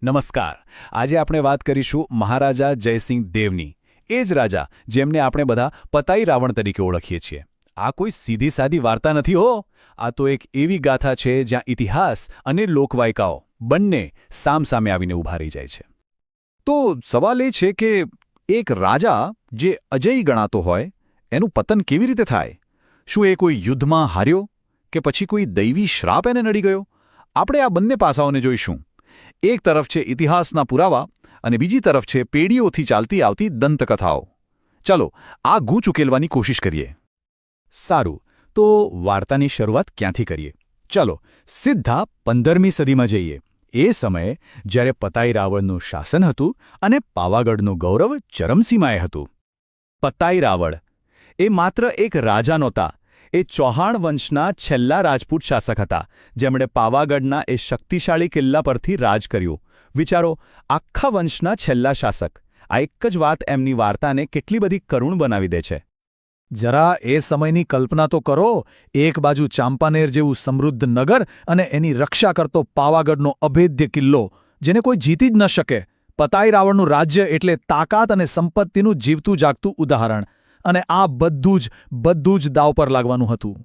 નમસ્કાર. આજે આપણે વાત કરીશું મહારાજા જયસિંહ દેવની. એ જ રાજા જેમને આપણે બધા પતાઈ રાવણ તરીકે ઓળખીએ છીએ. આ કોઈ સીધી સાદી વાર્તા નથી હો. આ તો એક એવી ગાથા છે જ્યાં ઇતિહાસ અને લોકવાયકાઓ બંને સામસામે આવીને ઊભા રહી જાય છે. તો સવાલ એ છે કે એક રાજા જે અજયી ગણાતો હોય એનું પતન કેવી રીતે થાય? શું એ કોઈ યુદ્ધમાં હાર્યો કે પછી કોઈ દૈવી શ્રાપ એને નડી ગયો? આપણે આ બંને પાસાઓને જોઈશું. એક તરફ છે ઇતિહાસના પુરાવા અને બીજી તરફ છે પેઢીઓથી ચાલતી આવતી દંતકથાઓ. ચાલો આ ગૂંચ ઉકેલવાની કોશિશ કરીએ. સારું, તો વાર્તાની શરૂઆત ક્યાંથી કરીએ? ચાલો સીધા 15મી સદીમાં જઈએ. એ સમયે જ્યારે પતાઈ રાવળનું શાસન હતું અને પાવાગઢનું ગૌરવ ચરમસીમાએ હતું. પતાઈ રાવળ એ માત્ર એક રાજા નહોતા. એ ચૌહાણ વંશના છેલ્લા રાજપૂત શાસક હતા, જેમણે પાવાગઢના એ શક્તિશાળી કિલ્લા પરથી રાજ કર્યું. વિચારો, આખા વંશના છેલ્લા શાસક. આ એક જ વાત એમની વાર્તાને કેટલી બધી કરુણ બનાવી દે છે. જરા એ સમયની કલ્પના તો કરો. એક બાજુ ચાંપાનેર જેવું સમૃદ્ધ નગર અને એની રક્ષા કરતો પાવાગઢનો અભેદ્ય કિલ્લો, જેને કોઈ જીતી જ ન શકે. પતાઈ રાવળનું રાજ્ય એટલે તાકાત અને સંપત્તિનું જીવતું જાગતું ઉદાહરણ. અને આ બધું જ દાવ પર લાગવાનું હતું.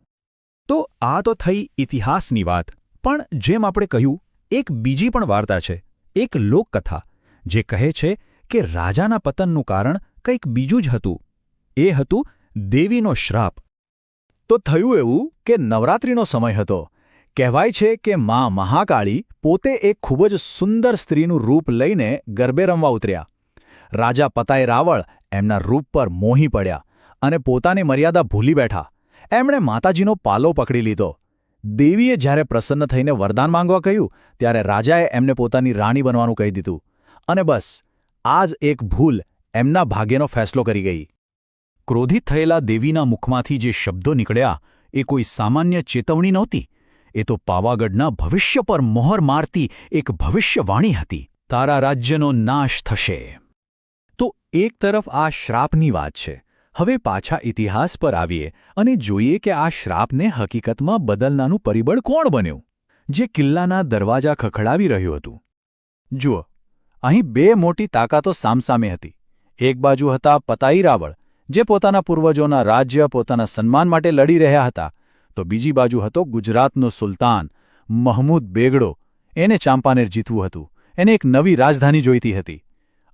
તો આ તો થઈ ઇતિહાસની વાત. પણ જેમ આપણે કહ્યું, એક બીજી પણ વાર્તા છે, એક લોકકથા, જે કહે છે કે રાજાના પતનનું કારણ કંઈક બીજું જ હતું. એ હતું દેવીનો શ્રાપ. તો થયું એવું કે નવરાત્રિનો સમય હતો. કહેવાય છે કે મા મહાકાળી પોતે એક ખૂબ જ સુંદર સ્ત્રીનું રૂપ લઈને ગરબે રમવા ઉતર્યા. રાજા પતાઈ રાવળ એમના રૂપ પર મોહી પડ્યા અને પોતાની મર્યાદા ભૂલી બેઠા. એમણે માતાજીનો પાલો પકડી લીધો. દેવીએ જ્યારે પ્રસન્ન થઈને વરદાન માંગવા કહ્યું, ત્યારે રાજાએ એમને પોતાની રાણી બનવાનું કહી દીધું. અને બસ આ જ એક ભૂલ એમના ભાગ્યનો ફેસલો કરી ગઈ. ક્રોધિત થયેલા દેવીના મુખમાંથી જે શબ્દો નીકળ્યા એ કોઈ સામાન્ય ચેતવણી નહોતી. એ તો પાવાગઢના ભવિષ્ય પર મોહર મારતી એક ભવિષ્યવાણી હતી. તારા રાજ્યનો નાશ થશે. તો એક તરફ આ શ્રાપની વાત છે. હવે પાછા ઇતિહાસ પર આવીએ અને જોઈએ કે આ શ્રાપને હકીકતમાં બદલનાનું પરિબળ કોણ બન્યું, જે કિલ્લાના દરવાજા ખખડાવી રહ્યું હતું. જુઓ, અહીં બે મોટી તાકાતો સામસામે હતી. એક બાજુ હતા પતાઈ રાવળ, જે પોતાના પૂર્વજોના રાજ્ય, પોતાના સન્માન માટે લડી રહ્યા હતા. તો બીજી બાજુ હતો ગુજરાતનો સુલતાન મહમૂદ બેગડો. એને ચાંપાનેર જીતવું હતું. એને એક નવી રાજધાની જોઈતી હતી.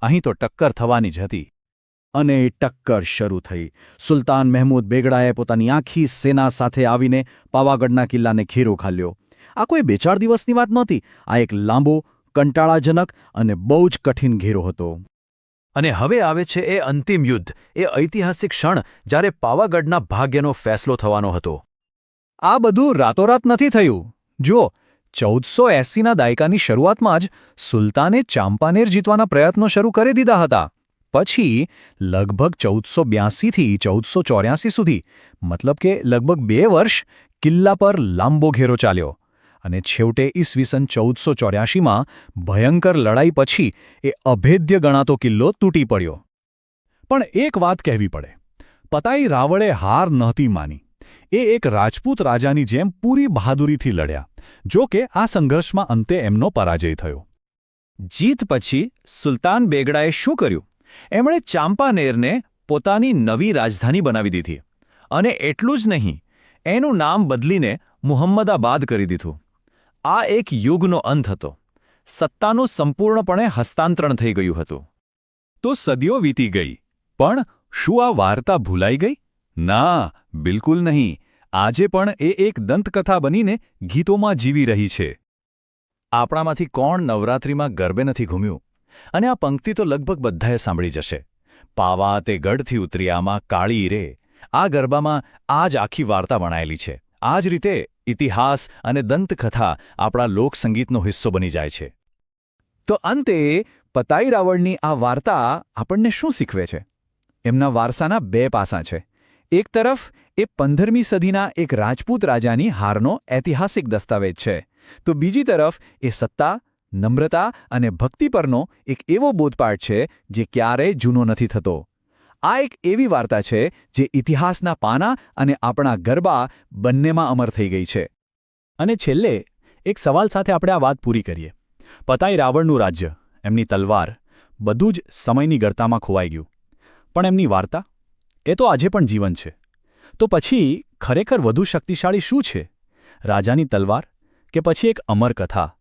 અહીં તો ટક્કર થવાની જ હતી. અને ટક્કર શરૂ થઈ. સુલતાન મહેમૂદ બેગડાએ પોતાની આખી સેના સાથે આવીને પાવાગઢના કિલ્લાને ઘેરો ઘાલ્યો. આ કોઈ 2-4 દિવસની વાત નહોતી. આ એક લાંબો, કંટાળાજનક અને બહુ જ કઠિન ઘેરો હતો. અને હવે આવે છે એ અંતિમ યુદ્ધ, એ ઐતિહાસિક ક્ષણ જ્યારે પાવાગઢના ભાગ્યનો ફેસલો થવાનો હતો. આ બધું રાતોરાત નથી થયું. જુઓ, 1480ના દાયકાની શરૂઆતમાં જ સુલતાને ચાંપાનેર જીતવાના પ્રયત્નો શરૂ કરી દીધા હતા. પછી લગભગ 1482થી 1484 સુધી, મતલબ કે લગભગ 2 વર્ષ કિલ્લા પર લાંબો ઘેરો ચાલ્યો. અને છેવટે ઈસવીસન 1484માં ભયંકર લડાઈ પછી એ અભેદ્ય ગણાતો કિલ્લો તૂટી પડ્યો. પણ એક વાત કહેવી પડે. પતાઈ રાવળે હાર નહોતી માની. એ એક રાજપૂત રાજાની જેમ પૂરી બહાદુરીથી લડ્યા. જો કે આ સંઘર્ષમાં અંતે એમનો પરાજય થયો. જીત પછી સુલતાન બેગડાએ શું કર્યું? એમણે ચાંપાનેરને પોતાની નવી રાજધાની બનાવી દીધી. અને એટલું જ નહીં, એનું નામ બદલીને મુહમ્મદાબાદ કરી દીધું. આ એક યુગનો અંત હતો. સત્તાનું સંપૂર્ણપણે હસ્તાંતરણ થઈ ગયું હતું. તો સદીઓ વીતી ગઈ. પણ શું આ વાર્તા ભૂલાઈ ગઈ? ના, બિલકુલ નહીં. આજે પણ એ એક દંતકથા બનીને ગીતોમાં જીવી રહી છે. આપણામાંથી કોણ નવરાત્રિમાં ગરબે નથી ઘૂમ્યું? અને આ પંક્તિ તો લગભગ બધાએ સાંભળી જશે. પાવા તે ગઢથી ઉતર્યામાં કાળી રે. આ ગરબામાં આ જ આખી વાર્તા વણાયેલી છે. આ જ રીતે ઇતિહાસ અને દંતકથા આપણા લોકસંગીતનો હિસ્સો બની જાય છે. તો અંતે પતાઈ રાવળની આ વાર્તા આપણને શું શીખવે છે? એમના વારસાના 2 પાસાં છે. એક તરફ એ 15મી સદીના એક રાજપૂત રાજાની હારનો ઐતિહાસિક દસ્તાવેજ છે. તો બીજી તરફ એ સત્તા, નમ્રતા અને ભક્તિ પરનો એક એવો બોધપાઠ છે જે ક્યારેય જૂનો નથી થતો. આ એક એવી વાર્તા છે જે ઇતિહાસના પાના અને આપણા ગરબા બંનેમાં અમર થઈ ગઈ છે. અને છેલ્લે એક સવાલ સાથે આપણે આ વાત પૂરી કરીએ. પતાઈ રાવણનું રાજ્ય, એમની તલવાર, બધું જ સમયની ગળતામાં ખોવાઈ ગયું. પણ એમની વાર્તા? એ તો આજે પણ જીવન છે. તો પછી ખરેખર વધુ શક્તિશાળી શું છે? રાજાની તલવાર કે પછી એક અમર કથા,